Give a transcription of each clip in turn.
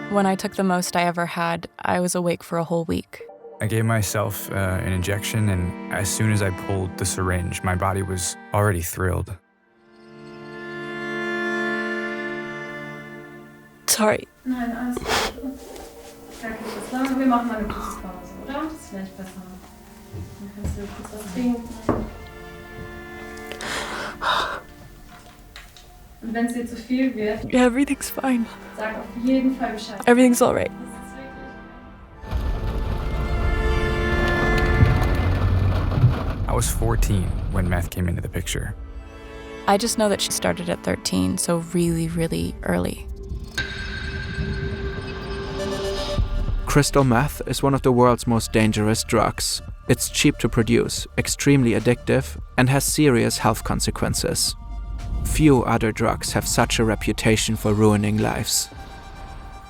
When I took the most I ever had, I was awake for a whole week. I gave myself an injection, and as soon as I pulled the syringe, my body was already thrilled. Sorry. Nein, alles gut. Gar kein Stress. Wir machen mal eine kurze Pause, oder? Das ist vielleicht besser. Dann kannst du kurz was trinken. Und wenn es dir zu viel wird, Yeah, everything's fine. sag auf jeden Fall Bescheid. Everything's all right. Das ist wirklich... I was 14 when meth came into the picture. I just know that she started at 13, so really, really early. Crystal meth is one of the world's most dangerous drugs. It's cheap to produce, extremely addictive, and has serious health consequences. Few other drugs have such a reputation for ruining lives.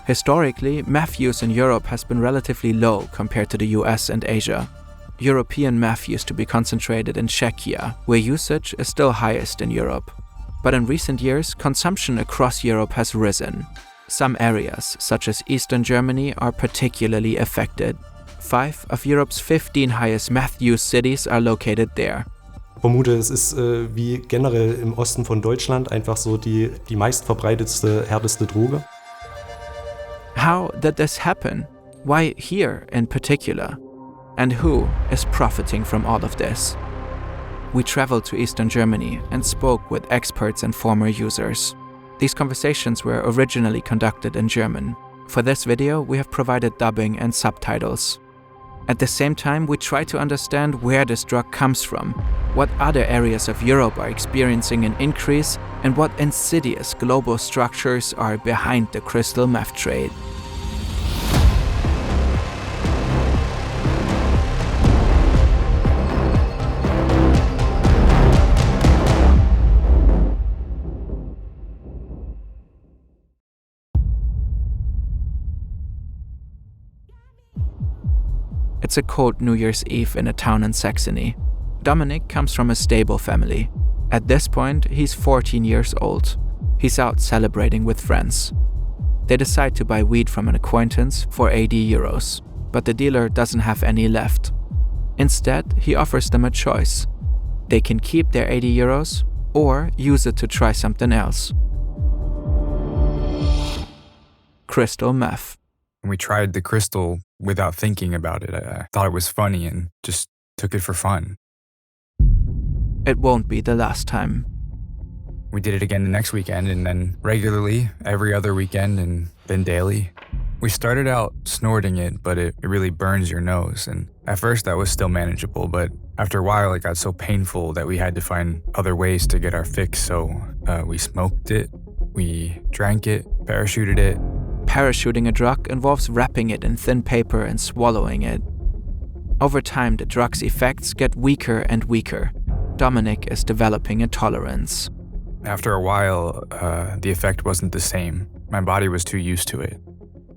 Historically, meth use in Europe has been relatively low compared to the US and Asia. European meth used to be concentrated in Czechia, where usage is still highest in Europe. But in recent years, consumption across Europe has risen. Some areas, such as Eastern Germany, are particularly affected. 5 of Europe's 15 highest meth use cities are located there. Ich vermute, es ist wie generell im Osten von Deutschland einfach so die meistverbreitetste, härteste Droge. How did this happen? Why here in particular? And who is profiting from all of this? We traveled to Eastern Germany and spoke with experts and former users. These conversations were originally conducted in German. For this video, we have provided dubbing and subtitles. At the same time, we try to understand where this drug comes from, what other areas of Europe are experiencing an increase, and what insidious global structures are behind the crystal meth trade. It's a cold New Year's Eve in a town in Saxony. Dominic comes from a stable family. At this point, he's 14 years old. He's out celebrating with friends. They decide to buy weed from an acquaintance for 80 euros, but the dealer doesn't have any left. Instead, he offers them a choice. They can keep their 80 euros or use it to try something else. Crystal meth. We tried the crystal without thinking about it. I thought it was funny and just took it for fun. It won't be the last time. We did it again the next weekend, and then regularly every other weekend, and then daily. We started out snorting it, but it really burns your nose. And at first that was still manageable, but after a while it got so painful that we had to find other ways to get our fix. So we smoked it, we drank it, parachuted it. Parachuting a drug involves wrapping it in thin paper and swallowing it. Over time, the drug's effects get weaker and weaker. Dominic is developing a tolerance. After a while, the effect wasn't the same. My body was too used to it.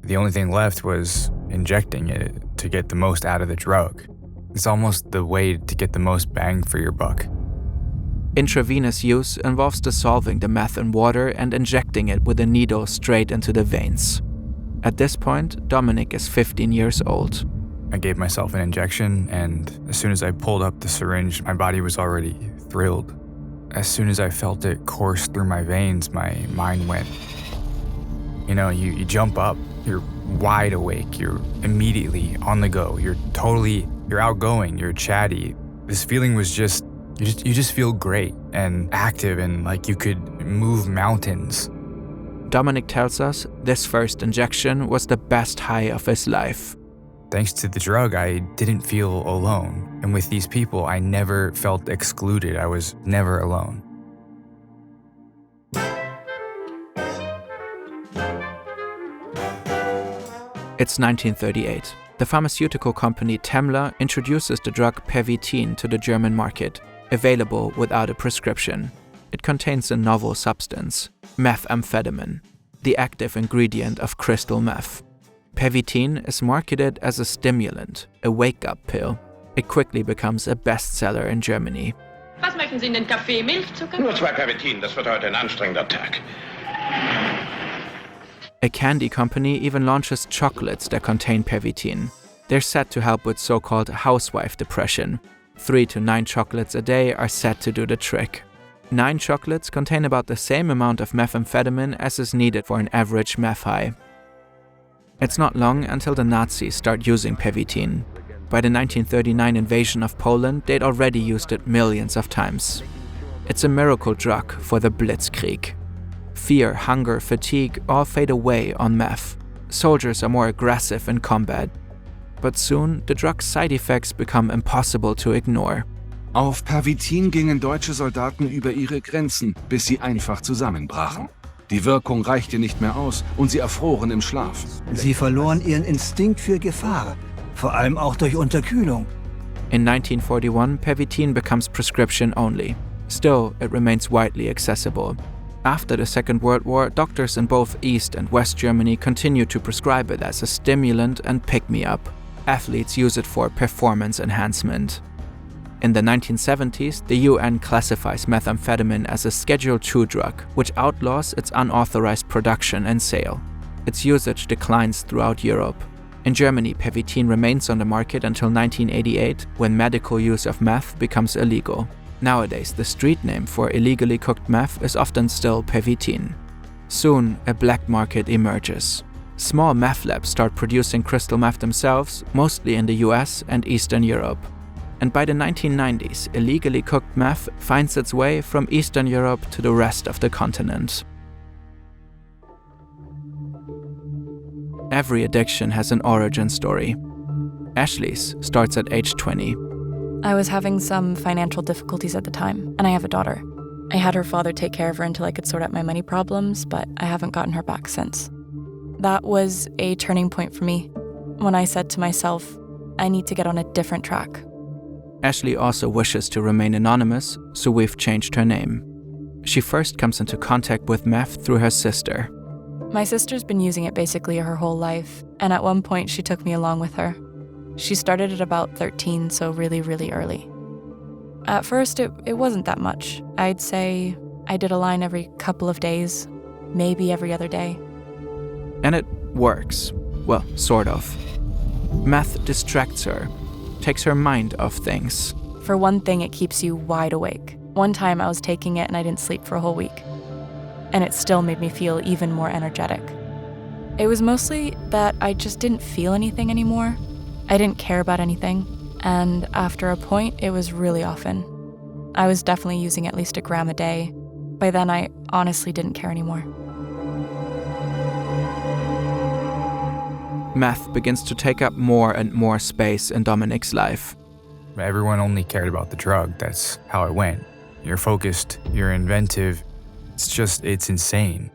The only thing left was injecting it to get the most out of the drug. It's almost the way to get the most bang for your buck. Intravenous use involves dissolving the meth in water and injecting it with a needle straight into the veins. At this point, Dominic is 15 years old. I gave myself an injection, and as soon as I pulled up the syringe, my body was already thrilled. As soon as I felt it course through my veins, my mind went. You know, you jump up, you're wide awake, you're immediately on the go, you're outgoing, you're chatty. This feeling was just, you just feel great and active and like you could move mountains. Dominic tells us this first injection was the best high of his life. Thanks to the drug, I didn't feel alone. And with these people, I never felt excluded. I was never alone. It's 1938. The pharmaceutical company Temmler introduces the drug Pervitin to the German market, available without a prescription. It contains a novel substance, methamphetamine, the active ingredient of crystal meth. Pervitin is marketed as a stimulant, a wake-up pill. It quickly becomes a bestseller in Germany. Was möchten Sie in den Kaffee? Milchzucker? Nur 2 Pervitin, das wird heute ein anstrengender Tag. A candy company even launches chocolates that contain pervitin. They're said to help with so-called housewife depression. 3 to 9 chocolates a day are said to do the trick. 9 chocolates contain about the same amount of methamphetamine as is needed for an average meth high. It's not long until the Nazis start using pervitin. By the 1939 invasion of Poland, they'd already used it millions of times. It's a miracle drug for the Blitzkrieg. Fear, hunger, fatigue all fade away on meth. Soldiers are more aggressive in combat. But soon, the drug's side effects become impossible to ignore. Auf Pervitin gingen deutsche Soldaten über ihre Grenzen, bis sie einfach zusammenbrachen. Die Wirkung reichte nicht mehr aus und sie erfroren im Schlaf. Sie verloren ihren Instinkt für Gefahr, vor allem auch durch Unterkühlung. In 1941, pervitin becomes prescription only. Still, it remains widely accessible. After the Second World War, doctors in both East and West Germany continued to prescribe it as a stimulant and pick-me-up. Athletes use it for performance enhancement. In the 1970s, the UN classifies methamphetamine as a Schedule II drug, which outlaws its unauthorized production and sale. Its usage declines throughout Europe. In Germany, pervitin remains on the market until 1988, when medical use of meth becomes illegal. Nowadays, the street name for illegally cooked meth is often still pervitin. Soon, a black market emerges. Small meth labs start producing crystal meth themselves, mostly in the US and Eastern Europe. And by the 1990s, illegally cooked meth finds its way from Eastern Europe to the rest of the continent. Every addiction has an origin story. Ashley's starts at age 20. I was having some financial difficulties at the time, and I have a daughter. I had her father take care of her until I could sort out my money problems, but I haven't gotten her back since. That was a turning point for me, when I said to myself, I need to get on a different track. Ashley also wishes to remain anonymous, so we've changed her name. She first comes into contact with meth through her sister. My sister's been using it basically her whole life, and at one point she took me along with her. She started at about 13, so really, really early. At first, it wasn't that much. I'd say I did a line every couple of days, maybe every other day. And it works. Well, sort of. Meth distracts her, takes her mind off things. For one thing, it keeps you wide awake. One time I was taking it and I didn't sleep for a whole week. And it still made me feel even more energetic. It was mostly that I just didn't feel anything anymore. I didn't care about anything. And after a point, it was really often. I was definitely using at least 1 gram a day. By then, I honestly didn't care anymore. Meth begins to take up more and more space in Dominic's life. Everyone only cared about the drug. That's how it went. You're focused, you're inventive. It's insane.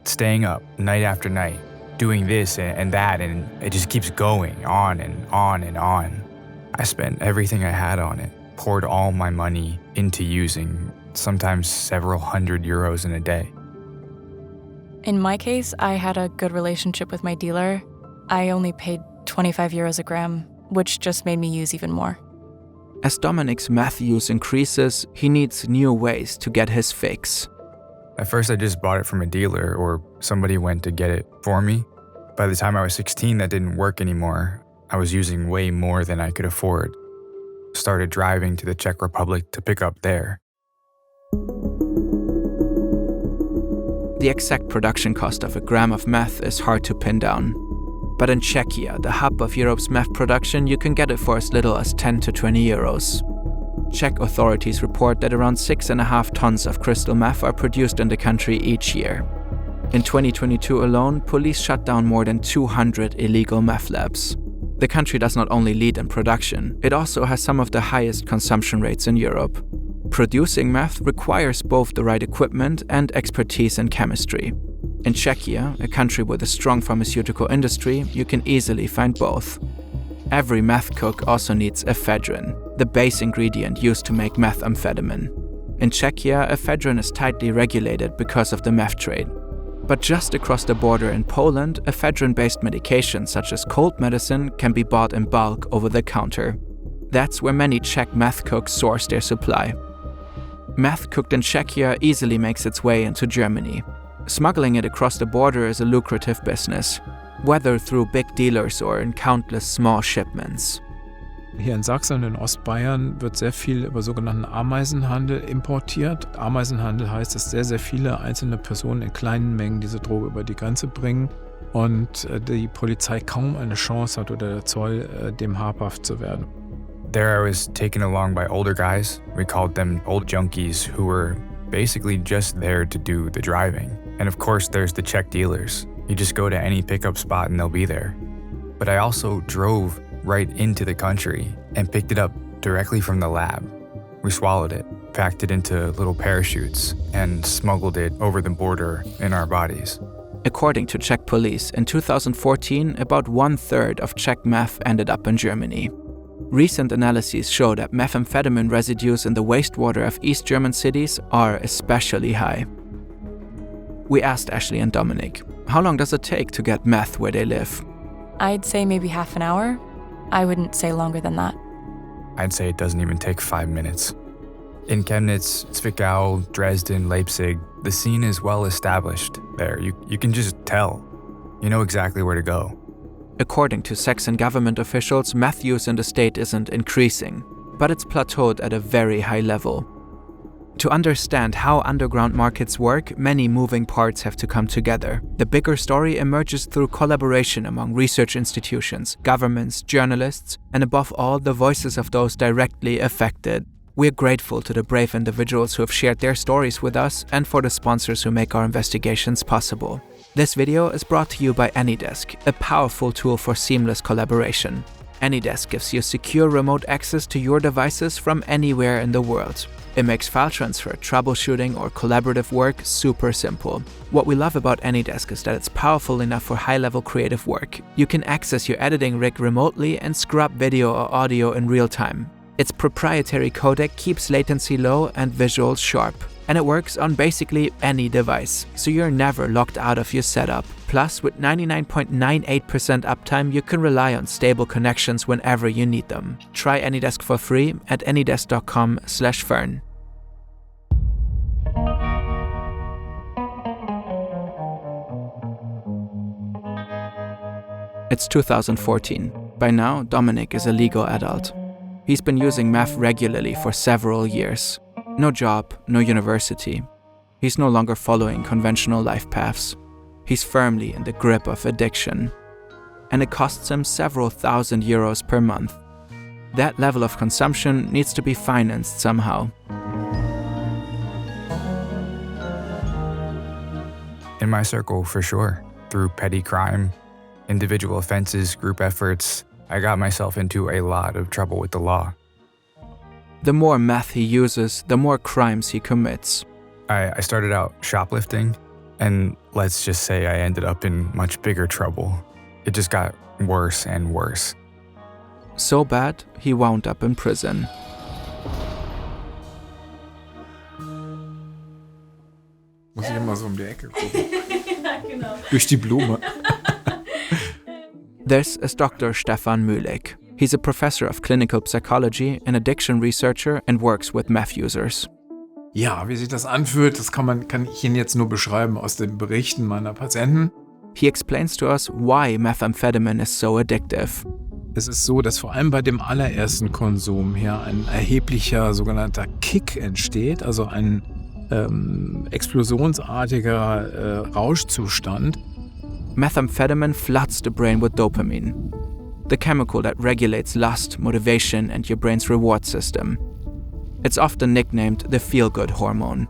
Staying up night after night, doing this and that, and it just keeps going on and on and on. I spent everything I had on it, poured all my money into using, sometimes several hundred euros in a day. In my case, I had a good relationship with my dealer. I only paid 25 euros a gram, which just made me use even more. As Dominic's meth use increases, he needs new ways to get his fix. At first, I just bought it from a dealer or somebody went to get it for me. By the time I was 16, that didn't work anymore. I was using way more than I could afford. Started driving to the Czech Republic to pick up there. The exact production cost of 1 gram of meth is hard to pin down. But in Czechia, the hub of Europe's meth production, you can get it for as little as 10 to 20 euros. Czech authorities report that around 6.5 tons of crystal meth are produced in the country each year. In 2022 alone, police shut down more than 200 illegal meth labs. The country does not only lead in production, it also has some of the highest consumption rates in Europe. Producing meth requires both the right equipment and expertise in chemistry. In Czechia, a country with a strong pharmaceutical industry, you can easily find both. Every meth cook also needs ephedrine, the base ingredient used to make methamphetamine. In Czechia, ephedrine is tightly regulated because of the meth trade. But just across the border in Poland, ephedrine-based medications such as cold medicine can be bought in bulk over the counter. That's where many Czech meth cooks source their supply. Meth cooked in Czechia easily makes its way into Germany. Smuggling it across the border is a lucrative business, whether through big dealers or in countless small shipments. Hier in Sachsen und in Ostbayern wird sehr viel über sogenannten Ameisenhandel importiert. Ameisenhandel heißt, dass sehr, sehr viele einzelne Personen in kleinen Mengen diese Droge über die Grenze bringen und die Polizei kaum eine Chance hat oder der Zoll, dem habhaft zu werden. There I was taken along by older guys. We called them old junkies who were basically just there to do the driving. And of course there's the check dealers. You just go to any pickup spot and they'll be there. But I also drove right into the country and picked it up directly from the lab. We swallowed it, packed it into little parachutes, and smuggled it over the border in our bodies. According to Czech police, in 2014, about 1/3 of Czech meth ended up in Germany. Recent analyses show that methamphetamine residues in the wastewater of East German cities are especially high. We asked Ashley and Dominic, how long does it take to get meth where they live? I'd say maybe half an hour. I wouldn't say longer than that. I'd say it doesn't even take 5 minutes. In Chemnitz, Zwickau, Dresden, Leipzig, the scene is well established there. You can just tell. You know exactly where to go. According to Saxon government officials, meth use in the state isn't increasing, but it's plateaued at a very high level. To understand how underground markets work, many moving parts have to come together. The bigger story emerges through collaboration among research institutions, governments, journalists, and above all, the voices of those directly affected. We're grateful to the brave individuals who have shared their stories with us and for the sponsors who make our investigations possible. This video is brought to you by AnyDesk, a powerful tool for seamless collaboration. AnyDesk gives you secure remote access to your devices from anywhere in the world. It makes file transfer, troubleshooting, or collaborative work super simple. What we love about AnyDesk is that it's powerful enough for high-level creative work. You can access your editing rig remotely and scrub video or audio in real time. Its proprietary codec keeps latency low and visuals sharp. And it works on basically any device, so you're never locked out of your setup. Plus, with 99.98% uptime, you can rely on stable connections whenever you need them. Try AnyDesk for free at anydesk.com/fern. It's 2014. By now, Dominic is a legal adult. He's been using meth regularly for several years. No job, no university. He's no longer following conventional life paths. He's firmly in the grip of addiction. And it costs him several thousand euros per month. That level of consumption needs to be financed somehow. In my circle, for sure. Through petty crime, individual offenses, group efforts, I got myself into a lot of trouble with the law. The more meth he uses, the more crimes he commits. I started out shoplifting, and let's just say I ended up in much bigger trouble. It just got worse and worse. So bad, he wound up in prison. Muss ich immer so um die Ecke gucken. Ja, genau. Durch die Blume. This is Dr. Stefan Mühlig. He's a professor of clinical psychology, an addiction researcher, and works with meth users. Ja, wie sich das anfühlt, das kann ich Ihnen jetzt nur beschreiben aus den Berichten meiner Patienten. He explains to us why methamphetamine is so addictive. Es ist so, dass vor allem bei dem allerersten Konsum hier ein erheblicher sogenannter Kick entsteht, also ein explosionsartiger Rauschzustand. Methamphetamine floods the brain with dopamine, the chemical that regulates lust, motivation, and your brain's reward system. It's often nicknamed the feel-good hormone.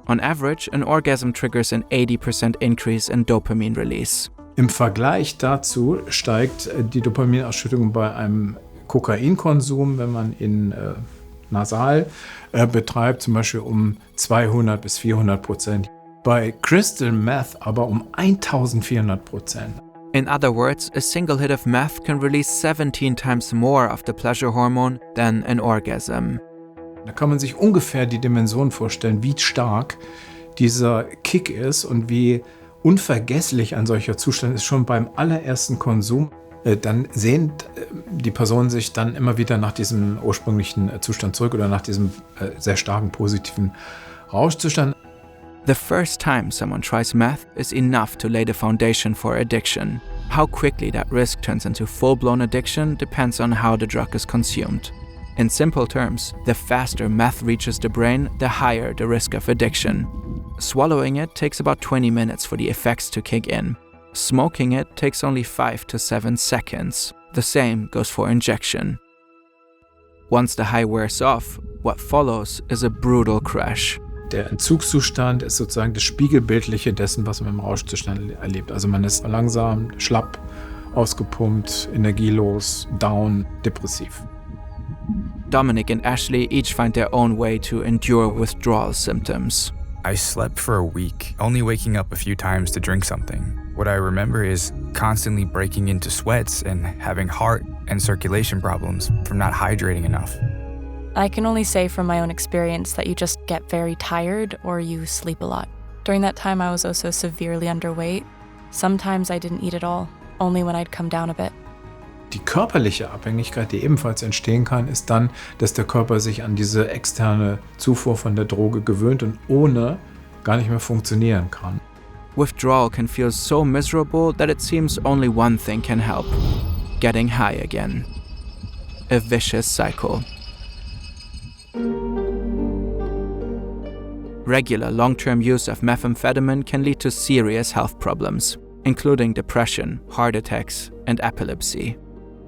On average, an orgasm triggers an 80% increase in dopamine release. Im Vergleich dazu steigt die Dopaminausschüttung bei einem Kokainkonsum, wenn man ihn nasal betreibt, zum Beispiel um 200 bis 400%. Bei Crystal Meth aber um 1400%. In other words, a single hit of meth can release 17 times more of the pleasure hormone than an orgasm. Da kann man sich ungefähr die Dimension vorstellen, wie stark dieser Kick ist und wie unvergesslich ein solcher Zustand ist, schon beim allerersten Konsum. Dann sehnt die Person sich dann immer wieder nach diesem ursprünglichen Zustand zurück oder nach diesem sehr starken positiven Rauschzustand. The first time someone tries meth is enough to lay the foundation for addiction. How quickly that risk turns into full-blown addiction depends on how the drug is consumed. In simple terms, the faster meth reaches the brain, the higher the risk of addiction. Swallowing it takes about 20 minutes for the effects to kick in. Smoking it takes only 5 to 7 seconds. The same goes for injection. Once the high wears off, what follows is a brutal crash. Der Entzugszustand ist sozusagen das Spiegelbildliche dessen, was man im Rauschzustand erlebt. Also man ist langsam, schlapp, ausgepumpt, energielos, down, depressiv. Dominic and Ashley each find their own way to endure withdrawal symptoms. I slept for a week, only waking up a few times to drink something. What I remember is constantly breaking into sweats and having heart and circulation problems from not hydrating enough. I can only say from my own experience that you just get very tired or you sleep a lot. During that time, I was also severely underweight. Sometimes I didn't eat at all, only when I'd come down a bit. Die körperliche Abhängigkeit, die ebenfalls entstehen kann, ist dann, dass der Körper sich an diese externe Zufuhr von der Droge gewöhnt und ohne gar nicht mehr funktionieren kann. Withdrawal can feel so miserable that it seems only one thing can help: getting high again. A vicious cycle. Regular long-term use of methamphetamine can lead to serious health problems, including depression, heart attacks, and epilepsy.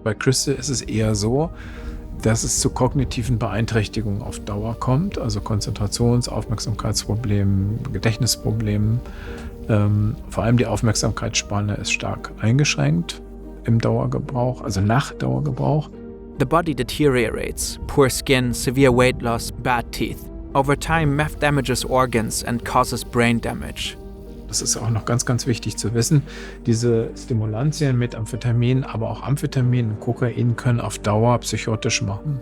Bei Christy ist es eher so, dass es zu kognitiven Beeinträchtigungen auf Dauer kommt, also Konzentrations-, Aufmerksamkeitsproblemen, Gedächtnisproblemen. Vor allem die Aufmerksamkeitsspanne ist stark eingeschränkt im Dauergebrauch, also nach Dauergebrauch. The body deteriorates, poor skin, severe weight loss, bad teeth. Over time, meth damages organs and causes brain damage. Das ist auch noch ganz, ganz wichtig zu wissen. Diese Stimulantien, Methamphetamin, aber auch Amphetamin und Kokain können auf Dauer psychotisch machen.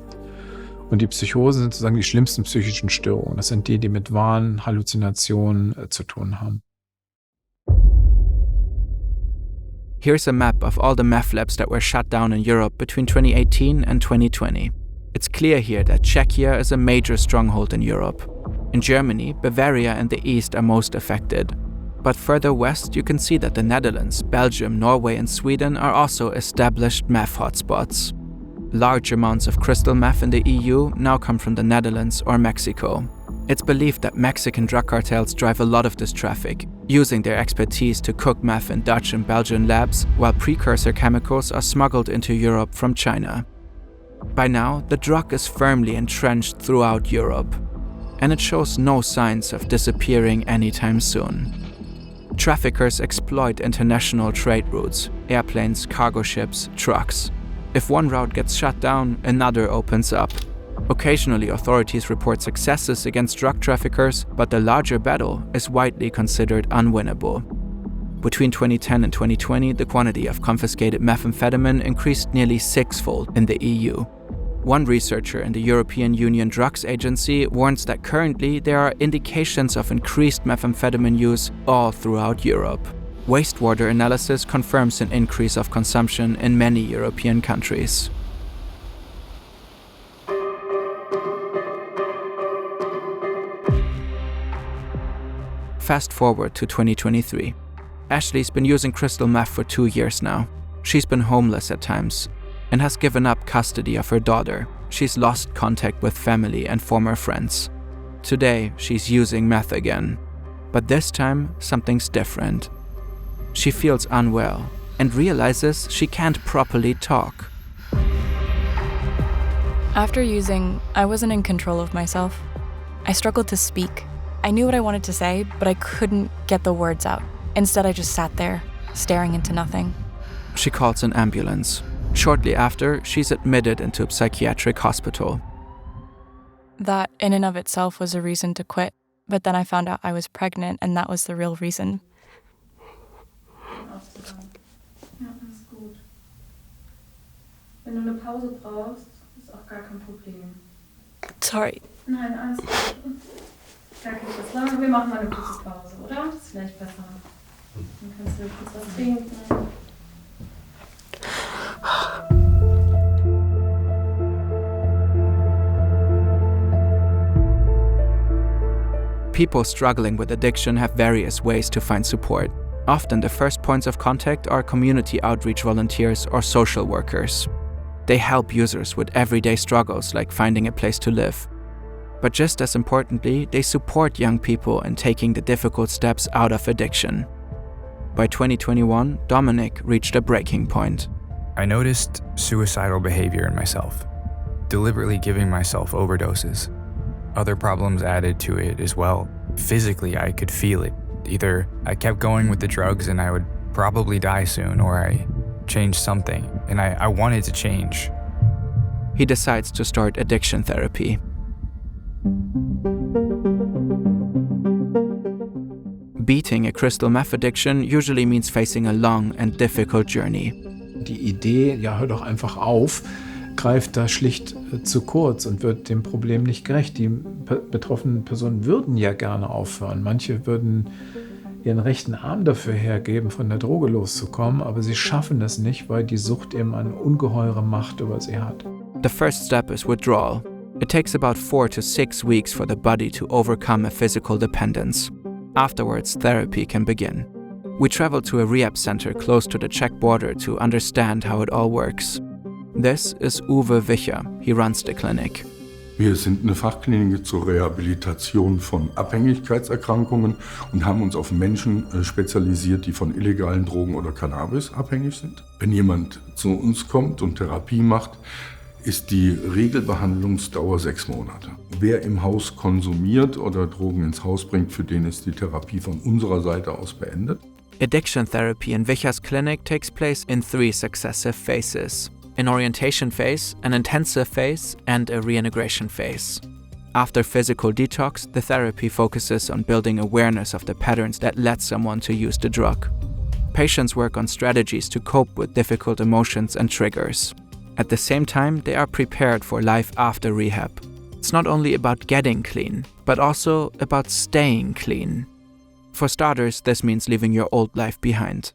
Und die Psychosen sind sozusagen die schlimmsten psychischen Störungen. Das sind die mit Wahn, Halluzinationen zu tun haben. Here's a map of all the meth labs that were shut down in Europe between 2018 and 2020. It's clear here that Czechia is a major stronghold in Europe. In Germany, Bavaria and the East are most affected. But further west, you can see that the Netherlands, Belgium, Norway, and Sweden are also established meth hotspots. Large amounts of crystal meth in the EU now come from the Netherlands or Mexico. It's believed that Mexican drug cartels drive a lot of this traffic, using their expertise to cook meth in Dutch and Belgian labs, while precursor chemicals are smuggled into Europe from China. By now, the drug is firmly entrenched throughout Europe, and it shows no signs of disappearing anytime soon. Traffickers exploit international trade routes, airplanes, cargo ships, trucks. If one route gets shut down, another opens up. Occasionally, authorities report successes against drug traffickers, but the larger battle is widely considered unwinnable. Between 2010 and 2020, the quantity of confiscated methamphetamine increased nearly sixfold in the EU. One researcher in the European Union Drugs Agency warns that currently there are indications of increased methamphetamine use all throughout Europe. Wastewater analysis confirms an increase of consumption in many European countries. Fast forward to 2023. Ashley's been using crystal meth for 2 years now. She's been homeless at times and has given up custody of her daughter. She's lost contact with family and former friends. Today, she's using meth again. But this time, something's different. She feels unwell and realizes she can't properly talk. After using, I wasn't in control of myself. I struggled to speak. I knew what I wanted to say, but I couldn't get the words out. Instead, I just sat there, staring into nothing. She calls an ambulance. Shortly after, she's admitted into a psychiatric hospital. That, in and of itself, was a reason to quit. But then I found out I was pregnant, and that was the real reason. Ja, alles gut. Wenn du eine Pause brauchst, ist auch gar kein Problem. Sorry. Nein, alles gut. Gar kein Stress. Wir machen mal eine kurze Pause, oder? Das ist vielleicht besser. Dann kannst du kurz was trinken. People struggling with addiction have various ways to find support. Often the first points of contact are community outreach volunteers or social workers. They help users with everyday struggles like finding a place to live. But just as importantly, they support young people in taking the difficult steps out of addiction. By 2021, Dominic reached a breaking point. I noticed suicidal behavior in myself, deliberately giving myself overdoses. Other problems added to it as well. Physically, I could feel it. Either I kept going with the drugs and I would probably die soon, or I changed something, and I wanted to change. He decides to start addiction therapy. Beating a crystal meth addiction usually means facing a long and difficult journey. Die Idee, ja, hör doch einfach auf, greift da schlicht zu kurz und wird dem Problem nicht gerecht. Die betroffenen Personen würden ja gerne aufhören. Manche würden ihren rechten Arm dafür hergeben, von der Droge loszukommen, aber sie schaffen das nicht, weil die Sucht eben eine ungeheure Macht über sie hat. The first step is withdrawal. It takes about 4 to 6 weeks for the body to overcome a physical dependence. Afterwards, therapy can begin. We travel to a rehab center close to the Czech border to understand how it all works. This is Uwe Wicher. He runs the clinic. Wir sind eine Fachklinik zur Rehabilitation von Abhängigkeitserkrankungen und haben uns auf Menschen spezialisiert, die von illegalen Drogen oder Cannabis abhängig sind. Wenn jemand zu uns kommt und Therapie macht, ist die Regelbehandlungsdauer 6 Monate. Wer im Haus konsumiert oder Drogen ins Haus bringt, für den ist die Therapie von unserer Seite aus beendet. Addiction therapy in Wicher's clinic takes place in 3 successive phases: an orientation phase, an intensive phase, and a reintegration phase. After physical detox, the therapy focuses on building awareness of the patterns that led someone to use the drug. Patients work on strategies to cope with difficult emotions and triggers. At the same time, they are prepared for life after rehab. It's not only about getting clean, but also about staying clean. For starters, this means leaving your old life behind.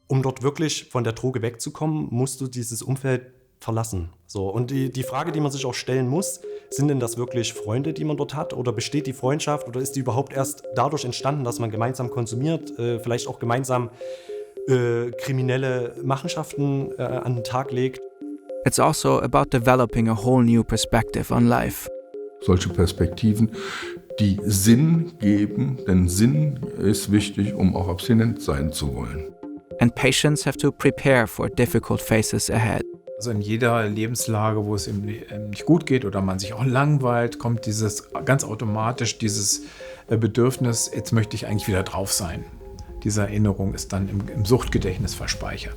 Um dort wirklich von der Droge wegzukommen, musst du dieses Umfeld verlassen. So, und die Frage, die man sich auch stellen muss, sind denn das wirklich Freunde, die man dort hat? Oder besteht die Freundschaft? Oder ist die überhaupt erst dadurch entstanden, dass man gemeinsam konsumiert, vielleicht auch gemeinsam kriminelle Machenschaften an den Tag legt? It's also about developing a whole new perspective on life. Solche Perspektiven, die Sinn geben, denn Sinn ist wichtig, um auch abstinent sein zu wollen. And patients have to prepare for difficult phases ahead. Also in jeder Lebenslage, wo es ihm nicht gut geht oder man sich auch langweilt, kommt ganz automatisch dieses Bedürfnis, jetzt möchte ich eigentlich wieder drauf sein. Diese Erinnerung ist dann im Suchtgedächtnis verspeichert.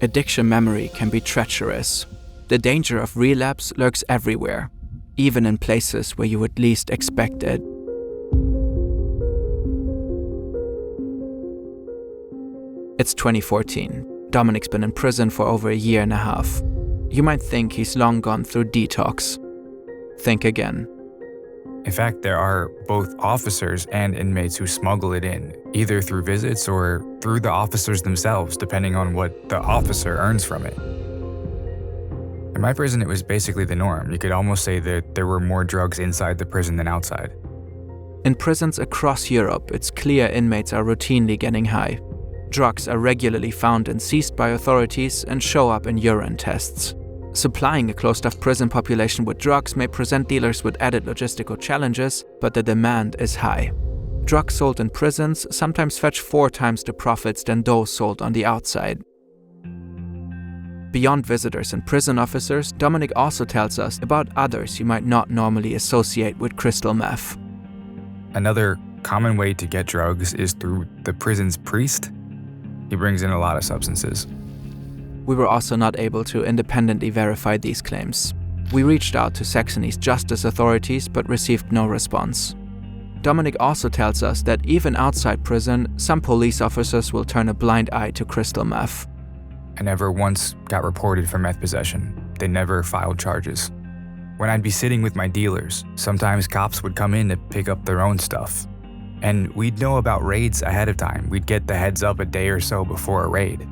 Addiction memory can be treacherous. The danger of relapse lurks everywhere, even in places where you would least expect it. It's 2014. Dominic's been in prison for over a year and a half. You might think he's long gone through detox. Think again. In fact, there are both officers and inmates who smuggle it in, either through visits or through the officers themselves, depending on what the officer earns from it. In my prison, it was basically the norm. You could almost say that there were more drugs inside the prison than outside. In prisons across Europe, it's clear inmates are routinely getting high. Drugs are regularly found and seized by authorities and show up in urine tests. Supplying a closed-off prison population with drugs may present dealers with added logistical challenges, but the demand is high. Drugs sold in prisons sometimes fetch 4 times the profits than those sold on the outside. Beyond visitors and prison officers, Dominic also tells us about others you might not normally associate with crystal meth. Another common way to get drugs is through the prison's priest. He brings in a lot of substances. We were also not able to independently verify these claims. We reached out to Saxony's justice authorities but received no response. Dominic also tells us that even outside prison, some police officers will turn a blind eye to crystal meth. I never once got reported for meth possession. They never filed charges. When I'd be sitting with my dealers, sometimes cops would come in to pick up their own stuff. And we'd know about raids ahead of time. We'd get the heads up a day or so before a raid.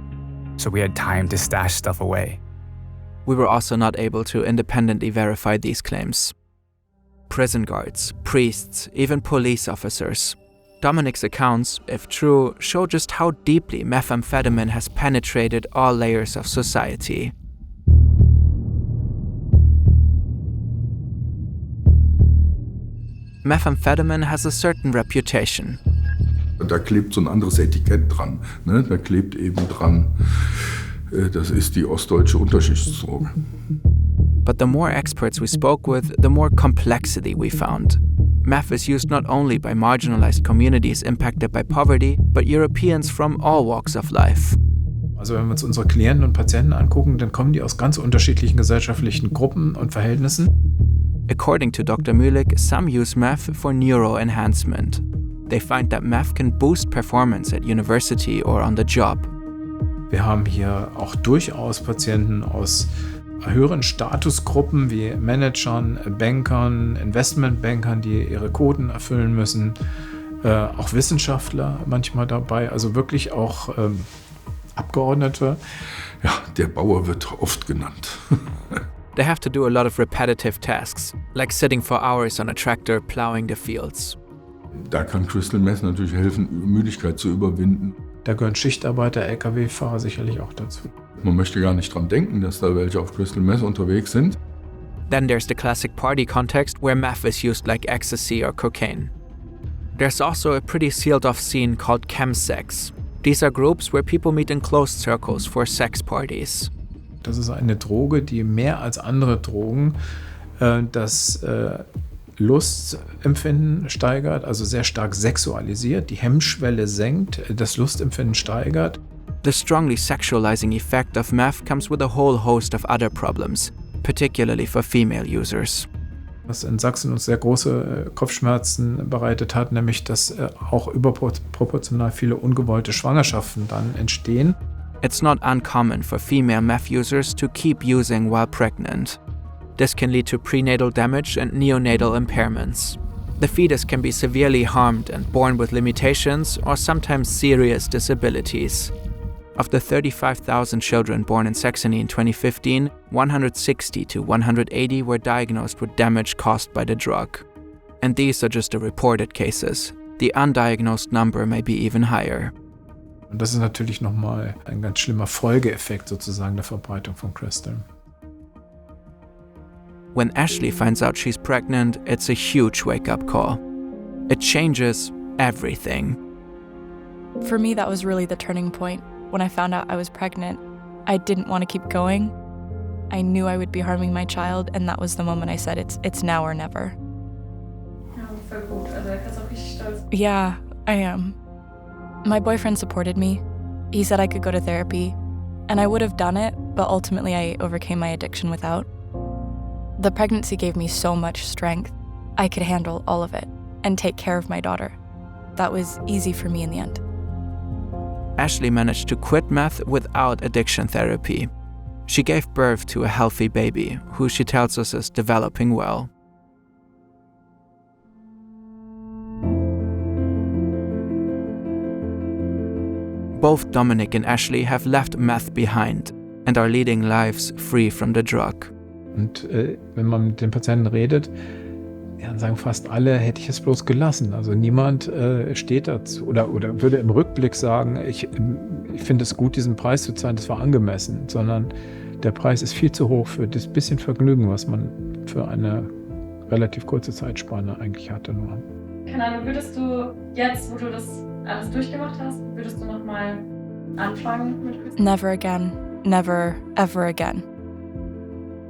So we had time to stash stuff away. We were also not able to independently verify these claims. prison guards, priests, even police officers. Dominic's accounts, if true, show just how deeply methamphetamine has penetrated all layers of society. Methamphetamine has a certain reputation. Da klebt so ein anderes Etikett dran. Ne? Da klebt eben dran, das ist die ostdeutsche Unterschichtsdroge. But the more experts we spoke with, the more complexity we found. Meth is used not only by marginalized communities impacted by poverty, but Europeans from all walks of life. Also wenn wir uns unsere Klienten und Patienten angucken, dann kommen die aus ganz unterschiedlichen gesellschaftlichen Gruppen und Verhältnissen. According to Dr. Mühlig, some use meth for neuroenhancement. They find that meth can boost performance at university or on the job. Wir haben hier auch durchaus Patienten aus höheren Statusgruppen wie Managern, Bankern, Investmentbankern, die ihre Quoten erfüllen müssen, auch Wissenschaftler manchmal dabei, also wirklich auch Abgeordnete. Ja, der Bauer wird oft genannt. They have to do a lot of repetitive tasks, like sitting for hours on a tractor plowing the fields. Da kann Crystal Meth natürlich helfen, Müdigkeit zu überwinden. Da gehören Schichtarbeiter, Lkw-Fahrer sicherlich auch dazu. Man möchte gar nicht dran denken, dass da welche auf Crystal Meth unterwegs sind. Then there's the classic party context where meth is used like ecstasy or cocaine. There's also a pretty sealed-off scene called chemsex. These are groups where people meet in closed circles for sex parties. Das ist eine Droge, die mehr als andere Drogen das Lustempfinden steigert, also sehr stark sexualisiert, die Hemmschwelle senkt, das Lustempfinden steigert. The strongly sexualizing effect of meth comes with a whole host of other problems, particularly for female users. Was in Sachsen uns sehr große Kopfschmerzen bereitet hat, nämlich dass auch überproportional viele ungewollte Schwangerschaften dann entstehen. It's not uncommon for female meth users to keep using while pregnant. This can lead to prenatal damage and neonatal impairments. The fetus can be severely harmed and born with limitations or sometimes serious disabilities. Of the 35,000 children born in Saxony in 2015, 160 to 180 were diagnosed with damage caused by the drug. And these are just the reported cases. The undiagnosed number may be even higher. Und das ist natürlich nochmal ein ganz schlimmer Folgeeffekt sozusagen der Verbreitung von Crystal. When Ashley finds out she's pregnant, it's a huge wake-up call. It changes everything. For me, that was really the turning point. When I found out I was pregnant, I didn't want to keep going. I knew I would be harming my child, and that was the moment I said, it's now or never. Ja, voll gut. Also, ich bin auch richtig stolz. Yeah, I am. My boyfriend supported me. He said I could go to therapy, and I would have done it, but ultimately I overcame my addiction without. The pregnancy gave me so much strength. I could handle all of it and take care of my daughter. That was easy for me in the end. Ashley managed to quit meth without addiction therapy. She gave birth to a healthy baby, who she tells us is developing well. Both Dominic and Ashley have left meth behind and are leading lives free from the drug. Und wenn man mit den Patienten redet, ja, sagen fast alle, hätte ich es bloß gelassen. Also niemand steht dazu oder würde im Rückblick sagen, ich finde es gut, diesen Preis zu zahlen, das war angemessen, sondern der Preis ist viel zu hoch für das bisschen Vergnügen, was man für eine relativ kurze Zeitspanne eigentlich hatte nur. Keine Ahnung, würdest du jetzt, wo du das alles durchgemacht hast, würdest du nochmal anfangen mit Crystal? Never again. Never, ever again.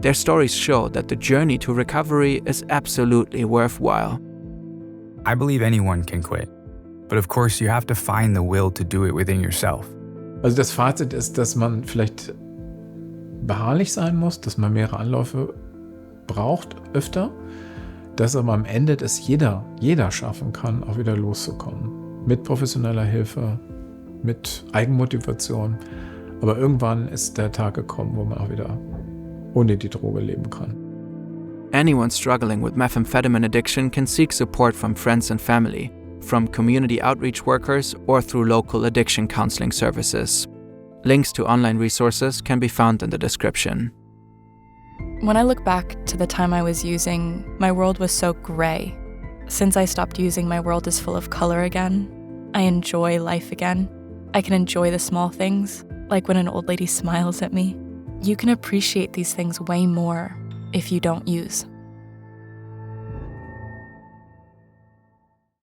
Their stories show that the journey to recovery is absolutely worthwhile. I believe anyone can quit, but of course you have to find the will to do it within yourself. Also das Fazit ist, dass man vielleicht beharrlich sein muss, dass man mehrere Anläufe braucht, öfter, dass aber am Ende das jeder schaffen kann, auch wieder loszukommen. Mit professioneller Hilfe, mit Eigenmotivation. Aber irgendwann ist der Tag gekommen, wo man auch wieder ohne die Droge leben kann. Anyone struggling with methamphetamine addiction can seek support from friends and family, from community outreach workers, or through local addiction counseling services. Links to online resources can be found in the description. When I look back to the time I was using, my world was so gray. Since I stopped using, my world is full of color again. I enjoy life again. I can enjoy the small things, like when an old lady smiles at me. You can appreciate these things way more if you don't use.